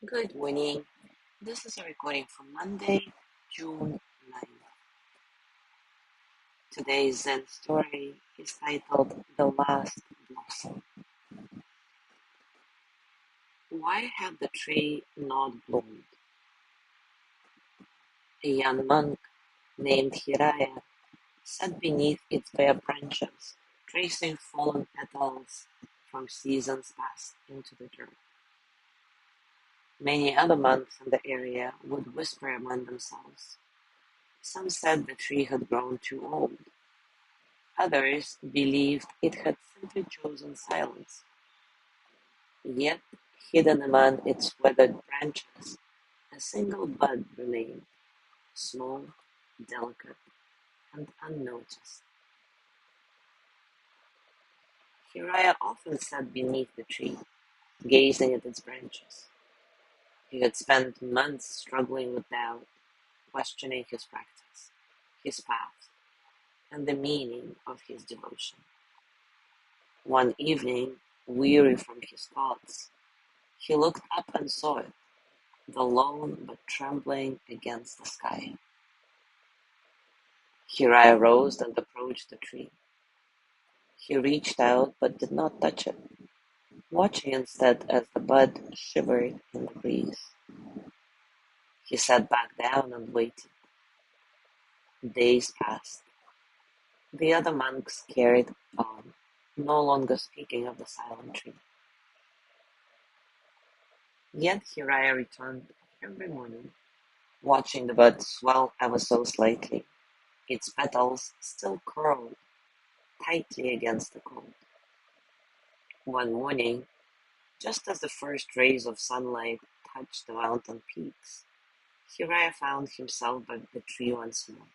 Good morning. This is a recording from Monday, June 9th. Today's Zen story is titled The Last Blossom. Why had the tree not bloomed? A young monk named Hiraya sat beneath its bare branches, tracing fallen petals from seasons past into the dirt. Many other monks in the area would whisper among themselves. Some said the tree had grown too old. Others believed it had simply chosen silence, yet hidden among its weathered branches, a single bud remained, small, delicate, and unnoticed. Hiraya often sat beneath the tree, gazing at its branches. He had spent months struggling with doubt, questioning his practice, his path, and the meaning of his devotion. One evening, weary from his thoughts, he looked up and saw it, alone but trembling against the sky. Hiraya rose and approached the tree. He reached out but did not touch it, watching instead as the bud shivered in the breeze. He sat back down and waited. Days passed. The other monks carried on, no longer speaking of the silent tree. Yet Hiraya returned every morning, watching the bud swell ever so slightly, its petals still curled tightly against the cold. One morning, just as the first rays of sunlight touched the mountain peaks, Hiraya found himself by the tree once more.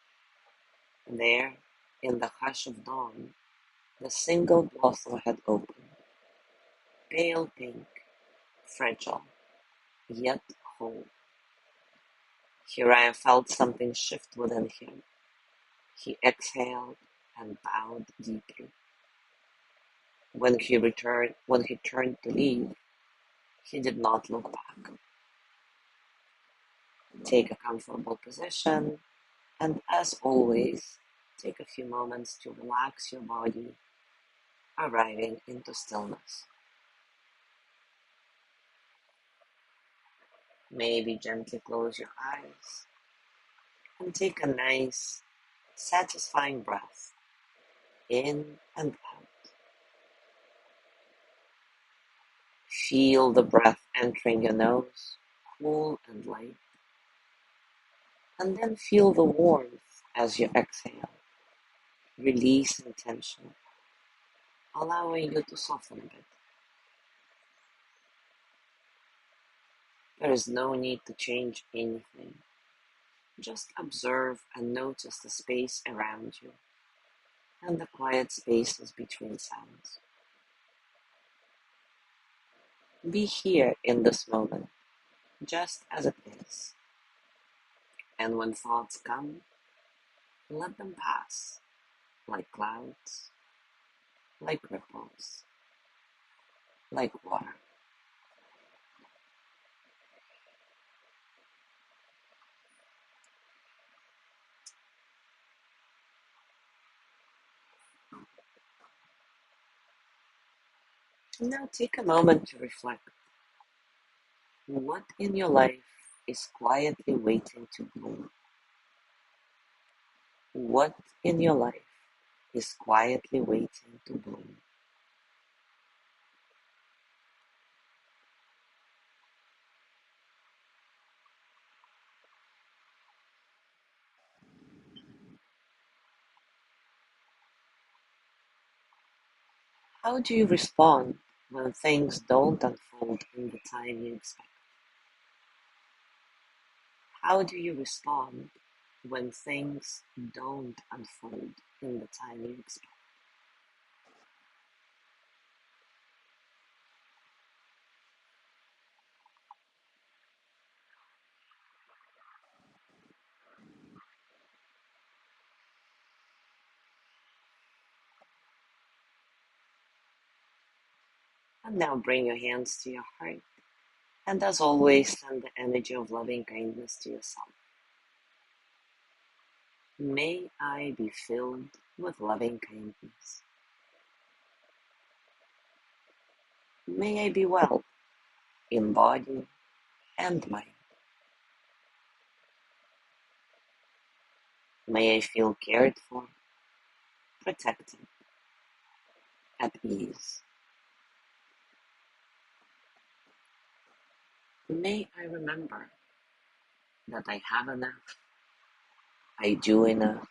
There, in the hush of dawn, the single blossom had opened, pale pink, fragile, yet whole. Hiraya felt something shift within him. He exhaled and bowed deeply. When he turned to leave, he did not look back. Take a comfortable position, and as always, take a few moments to relax your body, arriving into stillness. Maybe gently close your eyes and take a nice, satisfying breath in and out. Feel the breath entering your nose, cool and light, and then feel the warmth as you exhale, releasing tension, allowing you to soften a bit. There is no need to change anything. Just observe and notice the space around you and the quiet spaces between sounds. Be here in this moment, just as it is. And when thoughts come, let them pass, like clouds, like ripples, like water. Now take a moment to reflect. What in your life is quietly waiting to bloom? What in your life is quietly waiting to bloom? How do you respond when things don't unfold in the time you expect? How do you respond when things don't unfold in the time you expect? And now bring your hands to your heart And as always, send the energy of loving kindness to yourself. May I be filled with loving kindness. May I be well in body and mind. May I feel cared for, protected, at ease. May I remember that I have enough, I do enough,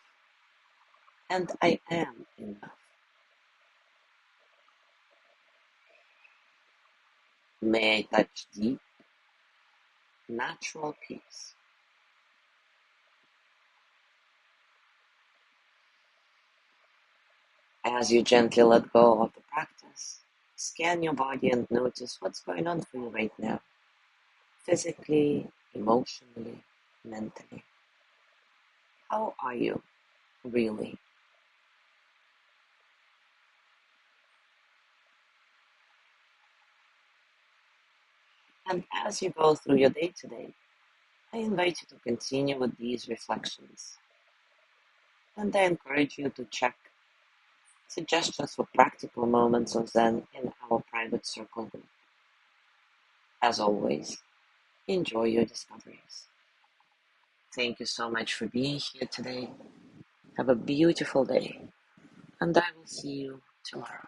and I am enough. May I touch deep, natural peace. As you gently let go of the practice, scan your body and notice what's going on for you right now, physically, emotionally, mentally. How are you, really? And as you go through your day today, I invite you to continue with these reflections, and I encourage you to check suggestions for practical moments of Zen in our private circle group. As always, enjoy your discoveries. Thank you so much for being here today. Have a beautiful day, and I will see you tomorrow.